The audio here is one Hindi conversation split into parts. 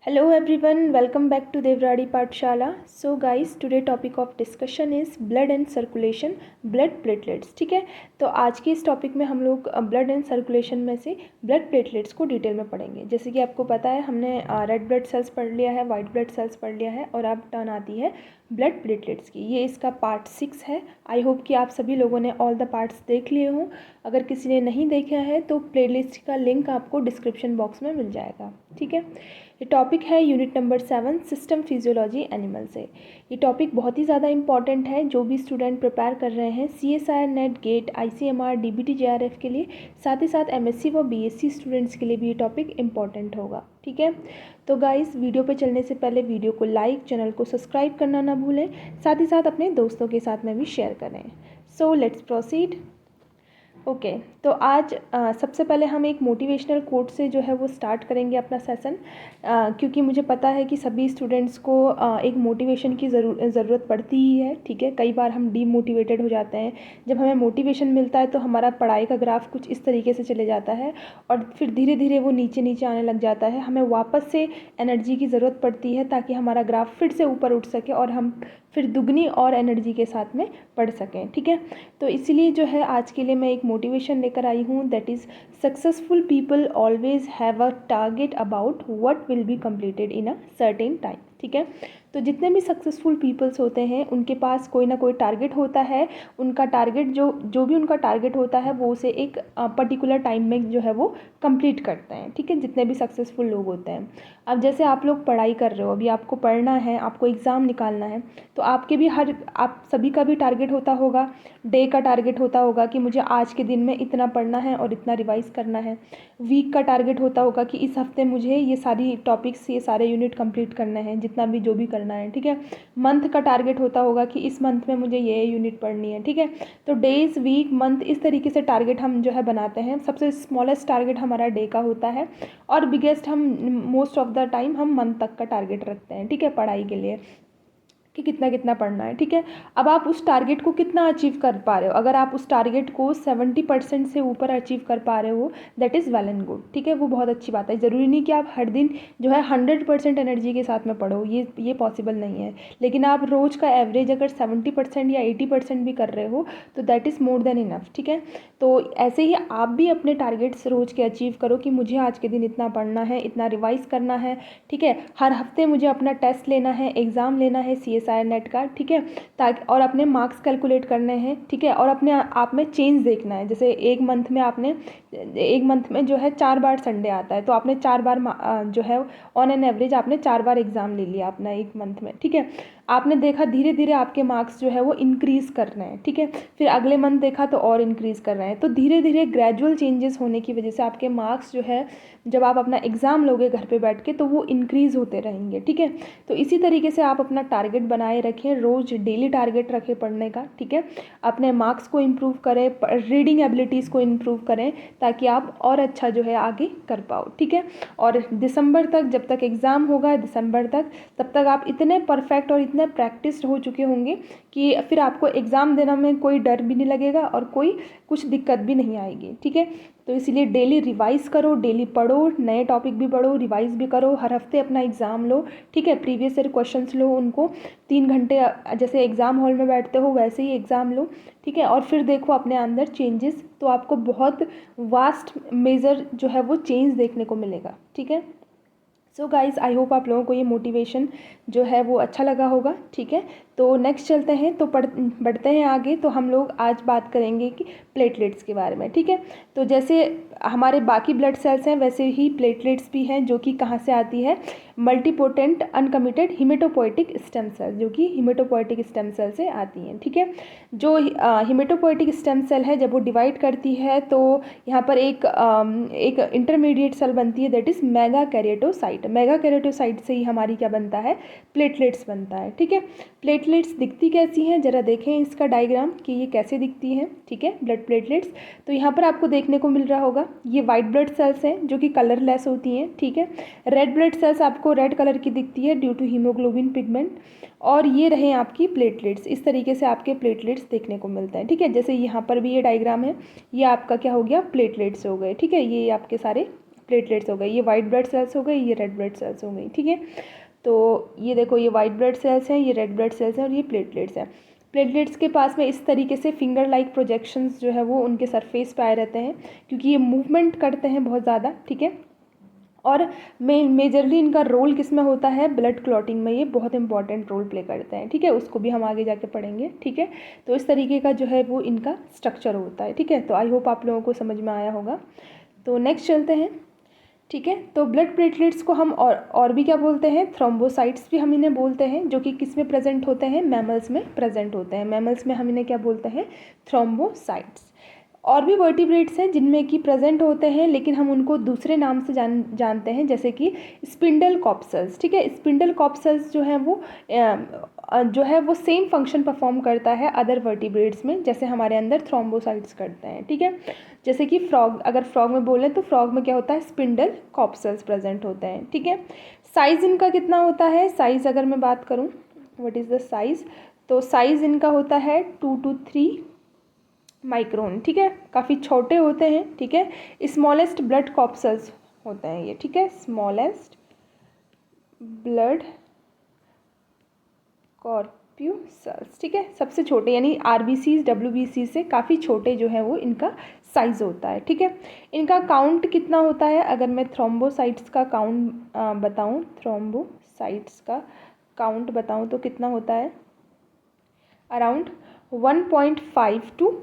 Hello everyone, welcome back to Devradi Pathshala. So guys, today topic of discussion is blood and circulation, blood platelets. ठीक है, तो आज के इस टॉपिक में हम लोग ब्लड एंड सर्कुलेशन में से ब्लड प्लेटलेट्स को डिटेल में पढ़ेंगे। जैसे कि आपको पता है हमने रेड ब्लड सेल्स पढ़ लिया है, वाइट ब्लड सेल्स पढ़ लिया है और अब टर्न आती है ब्लड प्लेटलेट्स की। ये इसका पार्ट 6 है। आई होप कि आप सभी लोगों ने ऑल द पार्ट्स देख लिए हों। अगर किसी ने नहीं देखा है तो प्लेलिस्ट का लिंक आपको डिस्क्रिप्शन बॉक्स में मिल जाएगा। ठीक है, ये टॉपिक है unit number 7 system physiology animal से। ये टॉपिक बहुत ही ज़्यादा इंपॉर्टेंट है। जो भी स्टूडेंट प्रिपेयर कर रहे हैं CSIR NET GATE ICMR DBT JRF के लिए, साथ ही साथ MSc व BSc स्टूडेंट्स के लिए भी ये टॉपिक इंपॉर्टेंट होगा। ठीक है, तो गाइस वीडियो पे चलने से पहले वीडियो को लाइक, चैनल को सब्सक्राइब करना ना भूलें, साथ ही साथ अपने दोस्तों के साथ में भी शेयर करें। So let's proceed. ओके, तो आज सबसे पहले हम एक मोटिवेशनल कोट से जो है वो स्टार्ट करेंगे अपना सेशन, क्योंकि मुझे पता है कि सभी स्टूडेंट्स को एक मोटिवेशन की ज़रूरत पड़ती ही है। ठीक है, कई बार हम डीमोटिवेटेड हो जाते हैं। जब हमें मोटिवेशन मिलता है तो हमारा पढ़ाई का ग्राफ कुछ इस तरीके से चले जाता है और फिर धीरे धीरे वो नीचे नीचे आने लग जाता है। हमें वापस से एनर्जी की ज़रूरत पड़ती है ताकि हमारा ग्राफ फिर से ऊपर उठ सके और हम फिर दुगनी और एनर्जी के साथ में पढ़ सकें। ठीक है, तो इसीलिए जो है आज के लिए मैं एक मोटिवेशन लेकर आई हूँ, that is successful people always have a target about what will be completed in a certain time. ठीक है, तो जितने भी सक्सेसफुल पीपल्स होते हैं उनके पास कोई ना कोई टारगेट होता है। उनका टारगेट जो भी उनका टारगेट होता है वो उसे एक पर्टिकुलर टाइम में जो है वो कंप्लीट करते हैं। ठीक है, जितने भी सक्सेसफुल लोग होते हैं। अब जैसे आप लोग पढ़ाई कर रहे हो, अभी आपको पढ़ना है, आपको एग्ज़ाम निकालना है, तो आपके भी आप सभी का भी टारगेट होता होगा, डे का टारगेट होता होगा कि मुझे आज के दिन में इतना पढ़ना है और इतना रिवाइज़ करना है। वीक का टारगेट होता होगा कि इस हफ्ते मुझे ये सारी टॉपिक्स, ये सारे यूनिट कंप्लीट करने हैं, जितना भी जो भी करना है। ठीक है, मंथ का टारगेट होता होगा कि इस मंथ में मुझे ये यूनिट पढ़नी है। ठीक है, तो डेज़, वीक, मंथ, इस तरीके से टारगेट हम जो है बनाते हैं। सबसे स्मॉलेस्ट टारगेट हमारा डे का होता है और बिगेस्ट हम मोस्ट ऑफ द टाइम हम मंथ तक का टारगेट रखते हैं। ठीक है, पढ़ाई के लिए कि कितना कितना पढ़ना है। ठीक है, अब आप उस टारगेट को कितना अचीव कर पा रहे हो। अगर आप उस टारगेट को 70% से ऊपर अचीव कर पा रहे हो, that is well and good. ठीक है, वो बहुत अच्छी बात है। ज़रूरी नहीं कि आप हर दिन जो है 100% एनर्जी के साथ में पढ़ो, ये पॉसिबल नहीं है। लेकिन आप रोज़ का एवरेज अगर 70% या 80% भी कर रहे हो तो that is more than enough. ठीक है, तो ऐसे ही आप भी अपने टारगेट्स रोज़ के अचीव करो कि मुझे आज के दिन इतना पढ़ना है, इतना रिवाइज़ करना है। ठीक है, हर हफ्ते मुझे अपना टेस्ट लेना है, एग्ज़ाम लेना है CSIR नेट का। ठीक है, ताकि और अपने मार्क्स कैलकुलेट करने हैं। ठीक है, और अपने आप में चेंज देखना है। जैसे एक मंथ में जो है 4 बार संडे आता है, तो आपने 4 बार जो है ऑन एन एवरेज आपने 4 बार एग्ज़ाम ले लिया अपना एक मंथ में। ठीक है, आपने देखा धीरे धीरे आपके मार्क्स जो है वो इंक्रीज़ कर रहे हैं। ठीक है, फिर अगले मंथ देखा तो और इंक्रीज़ कर रहे हैं। तो धीरे धीरे ग्रेजुअल चेंजेस होने की वजह से आपके मार्क्स जो है, जब आप अपना एग्ज़ाम लोगे घर पे बैठ के, तो वो इंक्रीज़ होते रहेंगे। ठीक है, तो इसी तरीके से आप अपना टारगेट बनाए रखें, रोज़ डेली टारगेट रखें पढ़ने का। ठीक है, अपने मार्क्स को इम्प्रूव करें, रीडिंग एबिलिटीज़ को इम्प्रूव करें ताकि आप और अच्छा जो है आगे कर पाओ। ठीक है, और दिसंबर तक, जब तक एग्ज़ाम होगा दिसंबर तक, तब तक आप इतने परफेक्ट और इतने प्रैक्टिस्ड हो चुके होंगे कि फिर आपको एग्ज़ाम देने में कोई डर भी नहीं लगेगा और कोई कुछ दिक्कत भी नहीं आएगी। ठीक है, तो इसलिए डेली रिवाइज़ करो, डेली पढ़ो, नए टॉपिक भी पढ़ो, रिवाइज़ भी करो, हर हफ्ते अपना एग्ज़ाम लो। ठीक है, प्रीवियस ईयर क्वेश्चंस लो, उनको 3 घंटे जैसे एग्ज़ाम हॉल में बैठते हो वैसे ही एग्ज़ाम लो। ठीक है, और फिर देखो अपने अंदर चेंजेस, तो आपको बहुत वास्ट मेजर जो है वो चेंज देखने को मिलेगा। ठीक है, सो गाइज़, आई होप आप लोगों को ये मोटिवेशन जो है वो अच्छा लगा होगा। ठीक है, तो नेक्स्ट चलते हैं, तो बढ़ते हैं आगे। तो हम लोग आज बात करेंगे कि प्लेटलेट्स के बारे में। ठीक है, तो जैसे हमारे बाकी ब्लड सेल्स हैं वैसे ही प्लेटलेट्स भी हैं, जो कि कहाँ से आती है, multipotent uncommitted haematopoietic stem cell, जो कि हिमेटोपोइटिक स्टेम सेल से आती हैं। ठीक है, जो हिमेटोपोइटिक स्टेम सेल है, जब वो डिवाइड करती है तो यहाँ पर एक इंटरमीडिएट सेल बनती है, दैट इज़ मेगा कैरियोटोसाइट। मेगा कैरियोटोसाइट से ही हमारी क्या बनता है, प्लेटलेट्स बनता है। ठीक है, प्लेटलेट्स दिखती कैसी हैं, ज़रा देखें इसका डायग्राम कि ये कैसे दिखती हैं। ठीक है, ब्लड प्लेटलेट्स, तो यहाँ पर आपको देखने को मिल रहा होगा ये वाइट ब्लड सेल्स हैं जो कि कलरलेस होती हैं। ठीक है, रेड ब्लड सेल्स आपको रेड कलर की दिखती है ड्यू टू हीमोग्लोबिन पिगमेंट, और ये रहे आपकी प्लेटलेट्स। इस तरीके से आपके प्लेटलेट्स देखने को मिलते हैं। ठीक है, जैसे यहाँ पर भी ये डायग्राम है, ये आपका क्या हो गया, प्लेटलेट्स हो गए। ठीक है, ये आपके सारे प्लेटलेट्स हो गए, ये वाइट ब्लड सेल्स हो गए, ये रेड ब्लड सेल्स हो गई, ठीक है। तो ये देखो, ये वाइट ब्लड सेल्स हैं, ये रेड ब्लड सेल्स हैं और ये प्लेटलेट्स हैं। प्लेटलेट्स के पास में इस तरीके से फिंगर लाइक प्रोजेक्शंस जो है वो उनके सरफेस पे आए रहते हैं, क्योंकि ये मूवमेंट करते हैं बहुत ज़्यादा, ठीक है। और मेजरली इनका रोल किस में होता है, ब्लड क्लॉटिंग में ये बहुत इंपॉर्टेंट रोल प्ले करते हैं, ठीक है। उसको भी हम आगे जाके पढ़ेंगे, ठीक है। तो इस तरीके का जो है वो इनका स्ट्रक्चर होता है, ठीक है। तो आई होप आप लोगों को समझ में आया होगा। तो नेक्स्ट चलते हैं, ठीक है। तो ब्लड प्लेटलेट्स को हम और भी क्या बोलते हैं, थ्रोम्बोसाइट्स भी हम इन्हें बोलते हैं, जो कि किस में प्रेजेंट होते हैं, मैमल्स में प्रेजेंट होते हैं। मैमल्स में हम इन्हें क्या बोलते हैं, थ्रोम्बोसाइट्स। और भी वर्टिब्रेट्स हैं जिनमें कि प्रेजेंट होते हैं, लेकिन हम उनको दूसरे नाम से जानते हैं, जैसे कि स्पिंडल कॉप्सल्स, ठीक है। स्पिंडल कॉप्सल्स जो है वो सेम फंक्शन परफॉर्म करता है अदर वर्टिब्रेट्स में, जैसे हमारे अंदर थ्रोम्बोसाइट्स करते हैं, ठीक है। जैसे कि फ्रॉग, अगर फ्रॉग में बोलें तो फ्रॉग में क्या होता है, स्पिंडल कॉप्सल्स प्रेजेंट होते हैं, ठीक है। साइज़ इनका कितना होता है, साइज़ अगर मैं बात करूँ, व्हाट इज़ द साइज़, तो साइज़ इनका होता है 2 to 3 माइक्रोन, ठीक है। काफ़ी छोटे होते हैं, ठीक है। स्मॉलेस्ट ब्लड कॉप्सल्स होते हैं ये, ठीक है। स्मॉलेस्ट ब्लड कॉर्प्यूसल्स, ठीक है। सबसे छोटे, यानी आरबीसी डब्ल्यूबीसी से काफ़ी छोटे जो है वो इनका साइज़ होता है, ठीक है। इनका काउंट कितना होता है, अगर मैं थ्रोम्बोसाइट्स का काउंट बताऊं, थ्रोम्बोसाइट्स का काउंट बताऊं तो कितना होता है, अराउंड 1.5 to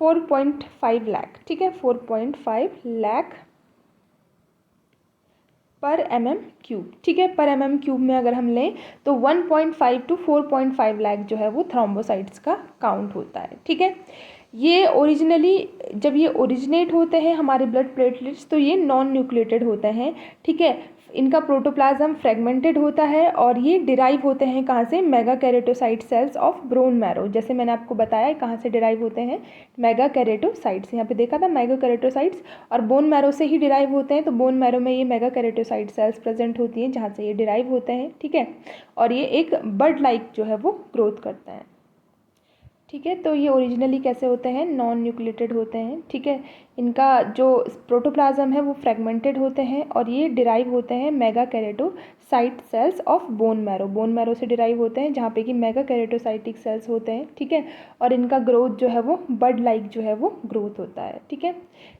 4.5 लाख, ठीक है। 4.5 लाख पर MM³ ठीक है। पर MM³ में अगर हम लें तो 1.5 to 4.5 लाख जो है वो थ्रोम्बोसाइट्स का काउंट होता है, ठीक है। ये ओरिजिनली जब ये ओरिजिनेट होते हैं हमारे ब्लड प्लेटलेट्स, तो ये नॉन न्यूक्लिएटेड होते हैं, ठीक है। इनका प्रोटोप्लाज्म फ्रेगमेंटेड होता है और ये डिराइव होते हैं कहाँ से, मेगाकैरेटोसाइट सेल्स ऑफ बोन मैरो। जैसे मैंने आपको बताया कहाँ से डिराइव होते हैं, मेगाकैरेटोसाइट्स, यहाँ पे देखा था मेगाकैरेटोसाइट्स, और बोन मैरो से ही डिराइव होते हैं। तो बोन मैरो में ये मेगाकैरेटोसाइट सेल्स प्रेजेंट होती हैं जहाँ से ये डिराइव होते हैं, ठीक है। और ये एक बर्ड लाइक जो है वो ग्रोथ करते हैं, ठीक है। तो ये ओरिजिनली कैसे होते हैं, नॉन न्यूक्लिएटेड होते हैं, ठीक है। इनका जो प्रोटोप्लाज्म है वो फ्रेगमेंटेड होते हैं और ये डिराइव होते हैं megakaryocyte cells of bone marrow. Bone marrow से डिराइव होते हैं जहाँ पे कि मेगाकैरेटोसाइटिक सेल्स होते हैं, ठीक है। और इनका ग्रोथ जो है वो बर्ड लाइक जो है वो ग्रोथ होता है, ठीक है।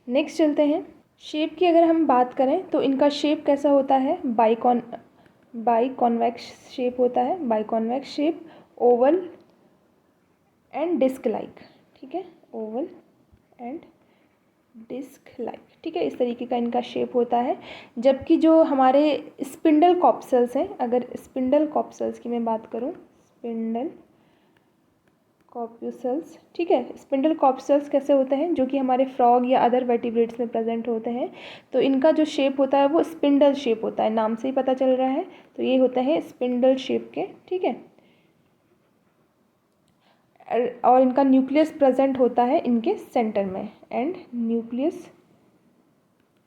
नेक्स्ट चलते हैं, शेप की अगर हम बात करें तो इनका शेप कैसा होता है, बाइकॉन्वेक्स शेप होता है, biconvex shape, oval and disc like, ठीक है। ओवल एंड डिस्क लाइक, ठीक है। इस तरीके का इनका शेप होता है। जबकि जो हमारे स्पिंडल कॉप्सल्स हैं, अगर स्पिंडल कॉप्सल्स की मैं बात करूं, स्पिंडल कॉप्यूसल्स, ठीक है। स्पिंडल कॉप्सल्स कैसे होते हैं, जो कि हमारे फ्रॉग या अदर वर्टिब्रेट्स में प्रेजेंट होते हैं, तो इनका जो शेप होता है वो स्पिंडल शेप होता है, नाम से ही पता चल रहा है। तो ये होते हैं स्पिंडल शेप के, ठीक है। और इनका न्यूक्लियस प्रेजेंट होता है इनके सेंटर में, and nucleus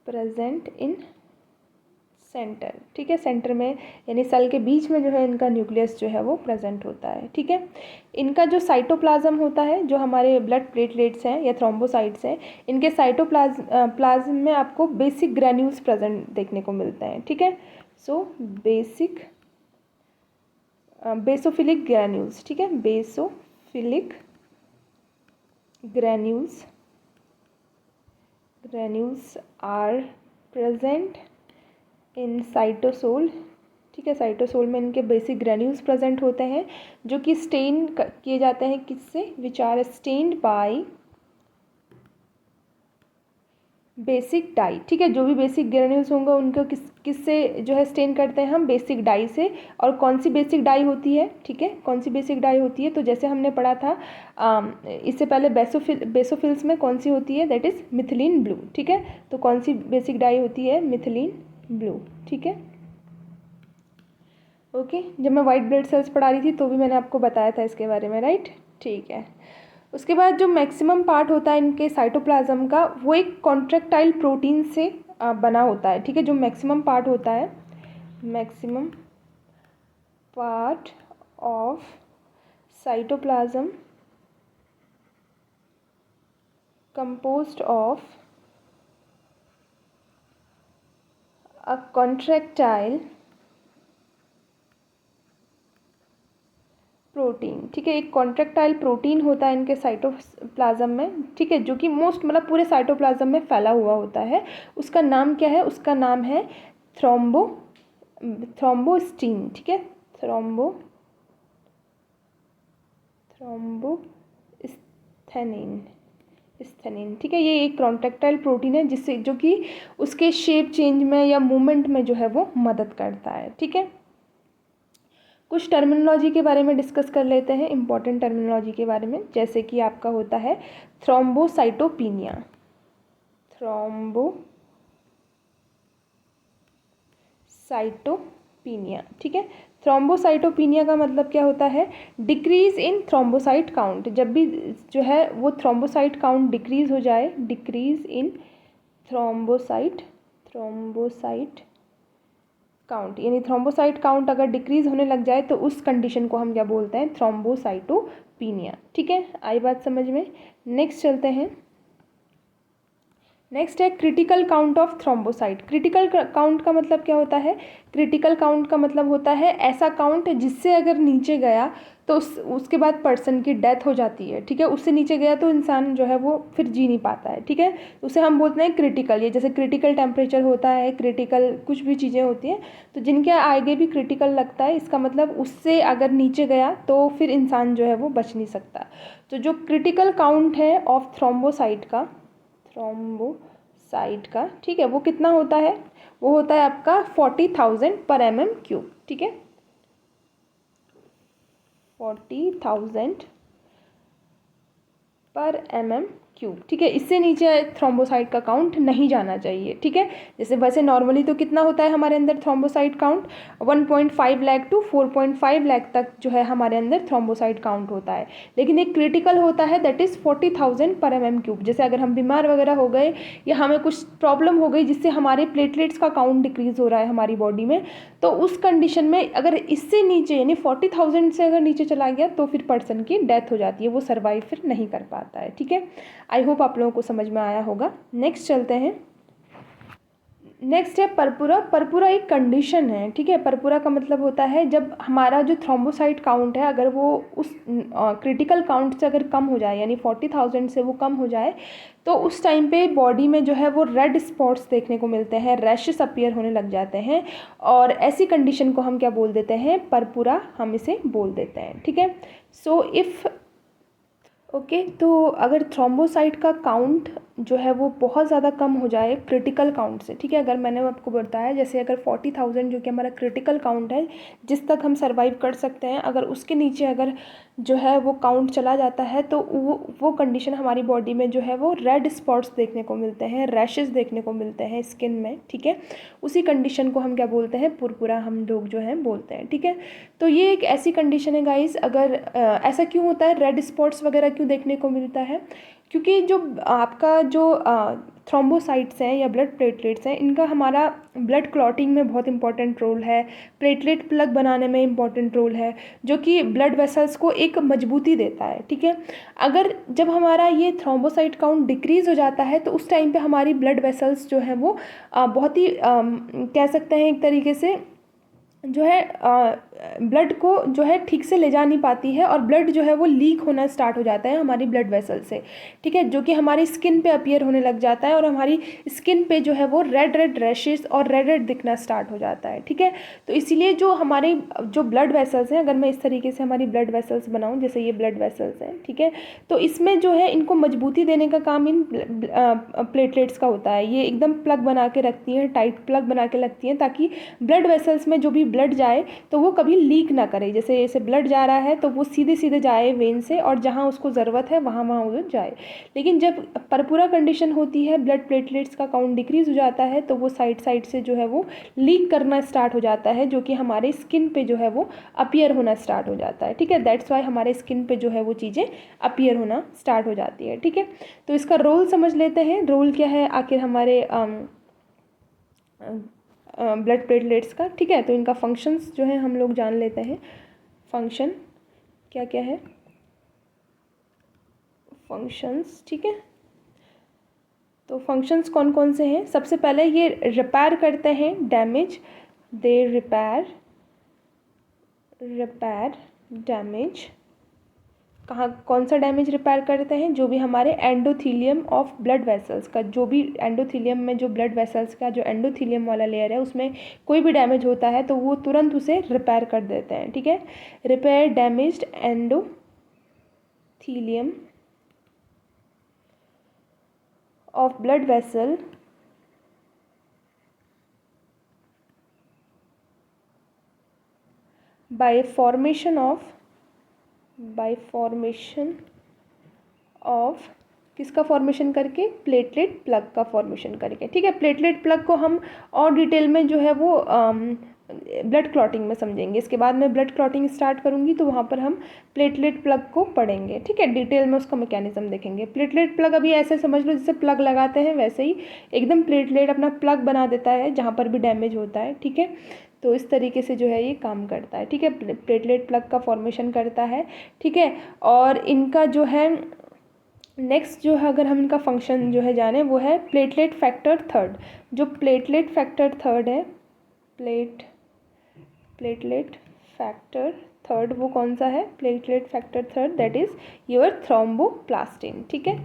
present in centre, ठीक है। सेंटर में यानी सेल के बीच में जो है इनका न्यूक्लियस जो है वो प्रेजेंट होता है, ठीक है। इनका जो साइटोप्लाज्म होता है, जो हमारे ब्लड प्लेटलेट्स हैं या थ्रोम्बोसाइट्स हैं, इनके साइटोप्लाज्म में आपको बेसिक ग्रैन्यूल्स प्रेजेंट देखने को मिलते हैं, ठीक है। सो बेसिक बेसोफिलिक ग्रैन्यूल्स, ठीक है। Basophilic granules are present in cytosol, ठीक है। साइटोसोल में इनके बेसिक ग्रेन्यूल्स प्रेजेंट होते हैं, जो कि स्टेन किए जाते हैं किससे, which are stained by basic dye, ठीक है। जो भी बेसिक ग्रेन्यूल्स होंगे उनको किससे जो है स्टेन करते हैं हम, बेसिक डाई से। और कौन सी बेसिक डाई होती है, ठीक है, कौन सी बेसिक डाई होती है, तो जैसे हमने पढ़ा था इससे पहले बेसोफिल्स में कौन सी होती है, दैट इज़ मिथिलीन ब्लू, ठीक है। तो कौन सी बेसिक डाई होती है, मिथिलीन ब्लू, ठीक है। ओके, जब मैं वाइट ब्लड सेल्स पढ़ा रही थी तो भी मैंने आपको बताया था इसके बारे में, राइट, ठीक है। उसके बाद जो मैक्सिमम पार्ट होता है इनके साइटोप्लाज्म का, वो एक कॉन्ट्रैक्टाइल प्रोटीन से बना होता है, ठीक है। जो मैक्सिमम पार्ट होता है, maximum part of cytoplasm composed of a contractile protein, ठीक है। एक कॉन्ट्रैक्टाइल प्रोटीन होता है इनके साइटोप्लाज्म में, ठीक है, जो कि मोस्ट मतलब पूरे साइटोप्लाज्म में फैला हुआ होता है। उसका नाम क्या है? उसका नाम है थ्रोम्बोस्टिन, ठीक है, थ्रोम्बोस्थेनिन, ठीक है। ये एक कॉन्ट्रैक्टाइल प्रोटीन है जिससे जो कि उसके शेप चेंज में या मूवमेंट में जो है वो मदद करता है, ठीक है। कुछ टर्मिनोलॉजी के बारे में डिस्कस कर लेते हैं, इंपॉर्टेंट टर्मिनोलॉजी के बारे में, जैसे कि आपका होता है थ्रोम्बोसाइटोपिनिया, ठीक है। थ्रोम्बोसाइटोपिनिया का मतलब क्या होता है? Decrease in thrombocyte count. जब भी जो है वो थ्रोम्बोसाइट काउंट डिक्रीज हो जाए, डिक्रीज इन थ्रोम्बोसाइट काउंट, यानी थ्रोम्बोसाइट काउंट अगर डिक्रीज होने लग जाए तो उस कंडीशन को हम क्या बोलते हैं? थ्रोम्बोसाइटोपिनिया, ठीक है। आई बात समझ में? नेक्स्ट चलते हैं। नेक्स्ट है critical count of thrombocyte. Critical count का मतलब क्या होता है? क्रिटिकल काउंट का मतलब होता है ऐसा काउंट जिससे अगर नीचे गया तो उसके बाद पर्सन की डेथ हो जाती है, ठीक है। उससे नीचे गया तो इंसान जो है वो फिर जी नहीं पाता है, ठीक है। उसे हम बोलते हैं क्रिटिकल। ये जैसे क्रिटिकल टेम्परेचर होता है, क्रिटिकल कुछ भी चीज़ें होती हैं, तो जिनके आगे भी क्रिटिकल लगता है, इसका मतलब उससे अगर नीचे गया तो फिर इंसान जो है वो बच नहीं सकता। तो जो क्रिटिकल काउंट है ऑफ थ्रोम्बोसाइट का, ठीक है, वो कितना होता है? वो होता है आपका 40,000 पर mm³, ठीक है, 40,000 पर mm³, ठीक है। इससे नीचे थ्रोम्बोसाइट का काउंट नहीं जाना चाहिए, ठीक है। जैसे वैसे नॉर्मली तो कितना होता है हमारे अंदर thrombocyte count? 1.5 lakh to 4.5 lakh तक जो है हमारे अंदर थ्रोम्बोसाइट काउंट होता है। लेकिन एक क्रिटिकल होता है दैट इज़ 40,000 पर mm³। जैसे अगर हम बीमार वगैरह हो गए या हमें कुछ प्रॉब्लम हो गई जिससे हमारे प्लेटलेट्स का काउंट डिक्रीज़ हो रहा है हमारी बॉडी में, तो उस कंडीशन में अगर इससे नीचे यानी 40,000 से अगर नीचे चला गया तो फिर पर्सन की डेथ हो जाती है, वो सर्वाइव फिर नहीं कर पाता है, ठीक है। आई होप आप लोगों को समझ में आया होगा। नेक्स्ट चलते हैं। नेक्स्ट है परपुरा। परपुरा एक कंडीशन है, ठीक है। परपुरा का मतलब होता है जब हमारा जो थ्रोम्बोसाइट काउंट है अगर वो उस क्रिटिकल काउंट से अगर कम हो जाए, यानी 40,000 से वो कम हो जाए, तो उस टाइम पे बॉडी में जो है वो रेड स्पॉट्स देखने को मिलते हैं, रैशेस अपीयर होने लग जाते हैं, और ऐसी कंडीशन को हम क्या बोल देते हैं? परपुरा हम इसे बोल देते हैं, ठीक है। सो इफ़ ओके, तो अगर थ्रोम्बोसाइट का काउंट जो है वो बहुत ज़्यादा कम हो जाए क्रिटिकल काउंट से, ठीक है, अगर मैंने आपको बताया जैसे अगर 40,000 जो कि हमारा क्रिटिकल काउंट है जिस तक हम सर्वाइव कर सकते हैं, अगर उसके नीचे अगर जो है वो काउंट चला जाता है तो वो कंडीशन हमारी बॉडी में जो है वो रेड स्पॉट्स देखने को मिलते हैं, रैशेस देखने को मिलते हैं स्किन में, ठीक है। उसी कंडीशन को हम क्या बोलते हैं? पुरपुरा हम लोग जो है बोलते हैं, ठीक है। तो ये एक ऐसी कंडीशन है गाइस, अगर ऐसा क्यों होता है, रेड स्पॉट्स वगैरह क्यों देखने को मिलता है? क्योंकि जो आपका जो थ्रोम्बोसाइट्स हैं या ब्लड प्लेटलेट्स हैं, इनका हमारा ब्लड क्लॉटिंग में बहुत इंपॉर्टेंट रोल है, प्लेटलेट प्लग बनाने में इंपॉर्टेंट रोल है, जो कि ब्लड वेसल्स को एक मजबूती देता है, ठीक है। अगर जब हमारा ये थ्रोम्बोसाइट काउंट डिक्रीज़ हो जाता है तो उस टाइम पे हमारी ब्लड वेसल्स जो हैं वो बहुत ही कह सकते हैं एक तरीके से जो है ब्लड को जो है ठीक से ले जा नहीं पाती है, और ब्लड जो है वो लीक होना स्टार्ट हो जाता है हमारी ब्लड वेसल से, ठीक है, जो कि हमारी स्किन पे अपीयर होने लग जाता है, और हमारी स्किन पे जो है वो रेड रेड रैशेस और रेड रेड दिखना स्टार्ट हो जाता है, ठीक है। तो इसीलिए जो हमारे जो ब्लड वेसल्स हैं, अगर मैं इस तरीके से हमारी ब्लड वेसल्स बनाऊँ, जैसे ये ब्लड वेसल्स हैं, ठीक है, तो इसमें जो है इनको मजबूती देने का काम इन प्लेटलेट्स का होता है। ये एकदम प्लग बना के रखती हैं, टाइट प्लग बना के रखती हैं, ताकि ब्लड वेसल्स में जो भी ब्लड जाए तो वो कभी लीक ना करे। जैसे ब्लड जा रहा है तो वो सीधे सीधे जाए वेन से, और जहाँ उसको ज़रूरत है वहाँ वहाँ वो जाए। लेकिन जब परपुरा कंडीशन होती है, ब्लड प्लेटलेट्स का काउंट डिक्रीज़ हो जाता है, तो वो साइड साइड से जो है वो लीक करना स्टार्ट हो जाता है, जो कि हमारे स्किन पे जो है वो अपीयर होना स्टार्ट हो जाता है, ठीक है। दैट्स वाई हमारे स्किन पे जो है वो चीज़ें अपीयर होना स्टार्ट हो जाती है, ठीक है। तो इसका रोल समझ लेते हैं, रोल क्या है आखिर हमारे ब्लड प्लेटलेट्स का, ठीक है। तो इनका फंक्शंस जो है हम लोग जान लेते हैं। फंक्शन क्या क्या है, फंक्शंस, ठीक है। तो फंक्शंस कौन कौन से हैं? सबसे पहले ये रिपेयर करते हैं डैमेज, दे रिपेयर डैमेज। कहाँ कौन सा डैमेज रिपेयर करते हैं? जो भी हमारे एंडोथीलियम ऑफ ब्लड वेसल्स का, जो भी एंडोथीलियम में जो ब्लड वेसल्स का जो एंडोथीलियम वाला लेयर है उसमें कोई भी डैमेज होता है तो वो तुरंत उसे रिपेयर कर देते हैं, ठीक है। Repair damaged endothelium of blood vessel by formation of किसका फॉर्मेशन करके? प्लेटलेट प्लग का फॉर्मेशन करके, ठीक है। प्लेटलेट प्लग को हम और डिटेल में जो है वो ब्लड क्लॉटिंग में समझेंगे। इसके बाद मैं ब्लड क्लॉटिंग स्टार्ट करूँगी तो वहाँ पर हम प्लेटलेट प्लग को पढ़ेंगे, ठीक है। डिटेल में उसका मैकेनिज्म देखेंगे। प्लेटलेट प्लग अभी ऐसे समझ लो जैसे प्लग लगाते हैं वैसे ही एकदम प्लेटलेट अपना प्लग बना देता है जहाँ पर भी डैमेज होता है, ठीक है। तो इस तरीके से जो है ये काम करता है, ठीक है। प्लेटलेट प्लग का फॉर्मेशन करता है, ठीक है। और इनका जो है नेक्स्ट जो है अगर हम इनका फंक्शन जो है जाने वो है प्लेटलेट फैक्टर थर्ड। जो प्लेटलेट फैक्टर थर्ड है, प्लेटलेट फैक्टर थर्ड वो कौन सा है? Platelet factor third that is your thromboplastin, ठीक है।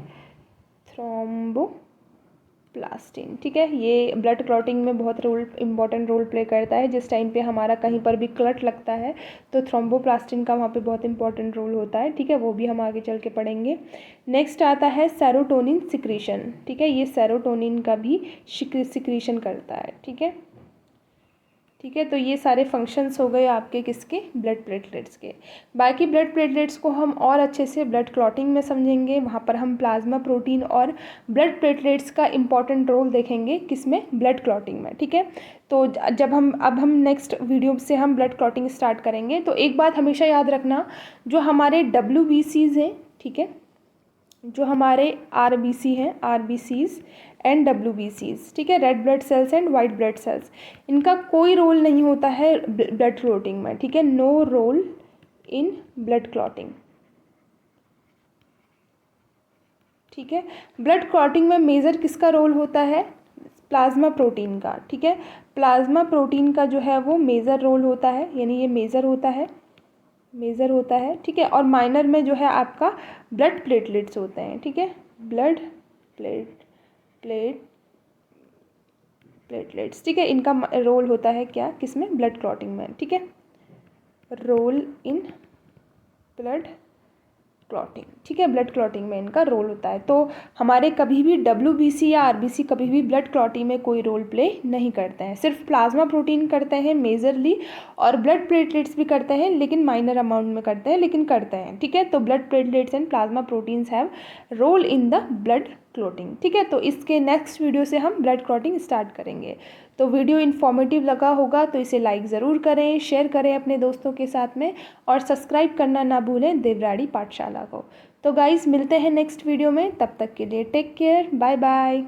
थ्रोम्बोप्लास्टिन, ठीक है। ये ब्लड क्लॉटिंग में बहुत इंपॉर्टेंट रोल प्ले करता है। जिस टाइम पे हमारा कहीं पर भी क्लट लगता है तो थ्रोम्बोप्लास्टिन का वहाँ पे बहुत इंपॉर्टेंट रोल होता है, ठीक है। वो भी हम आगे चल के पढ़ेंगे। नेक्स्ट आता है सेरोटोनिन सिक्रीशन, ठीक है। ये सेरोटोनिन का भी सिक्रीशन करता है, ठीक है। ठीक है, तो ये सारे फंक्शंस हो गए आपके किसके? ब्लड प्लेटलेट्स के। बाकी ब्लड प्लेटलेट्स को हम और अच्छे से ब्लड क्लॉटिंग में समझेंगे। वहाँ पर हम प्लाज्मा प्रोटीन और ब्लड प्लेटलेट्स का इंपॉर्टेंट रोल देखेंगे किसमें? ब्लड क्लॉटिंग में, ठीक है। तो जब हम नेक्स्ट वीडियो से हम ब्लड क्लॉटिंग स्टार्ट करेंगे तो एक बात हमेशा याद रखना, जो हमारे WBCs हैं, ठीक है, जो हमारे RBC हैं, RBCs एंड WBCs, ठीक है, red blood cells and white blood cells, इनका कोई रोल नहीं होता है ब्लड क्लॉटिंग में, ठीक है। No role in blood clotting, ठीक है। ब्लड क्लॉटिंग में मेजर किसका रोल होता है? प्लाज्मा प्रोटीन का, ठीक है। प्लाज्मा प्रोटीन का जो है वो मेजर रोल होता है, यानी ये मेजर होता है, ठीक है। और माइनर में जो है आपका ब्लड प्लेटलेट्स होते हैं, ठीक है। ब्लड प्लेटलेट्स, ठीक है। इनका रोल होता है क्या? किसमें? ब्लड क्लॉटिंग में, ठीक है। रोल इन ब्लड क्लॉटिंग, ठीक है। ब्लड क्लॉटिंग में इनका रोल होता है। तो हमारे कभी भी WBC या RBC कभी भी ब्लड क्लॉटिंग में कोई रोल प्ले नहीं करते हैं। सिर्फ प्लाज्मा प्रोटीन करते हैं मेजरली, और ब्लड प्लेटलेट्स भी करते हैं लेकिन माइनर अमाउंट में करते हैं, लेकिन करते हैं, ठीक है। तो blood platelets and plasma proteins have role in the blood clotting, ठीक है। तो इसके नेक्स्ट वीडियो से हम ब्लड क्लॉटिंग स्टार्ट करेंगे। तो वीडियो इन्फॉर्मेटिव लगा होगा तो इसे लाइक ज़रूर करें, शेयर करें अपने दोस्तों के साथ में, और सब्सक्राइब करना ना भूलें देवराड़ी पाठशाला को। तो गाइस मिलते हैं नेक्स्ट वीडियो में, तब तक के लिए टेक केयर, बाय बाय।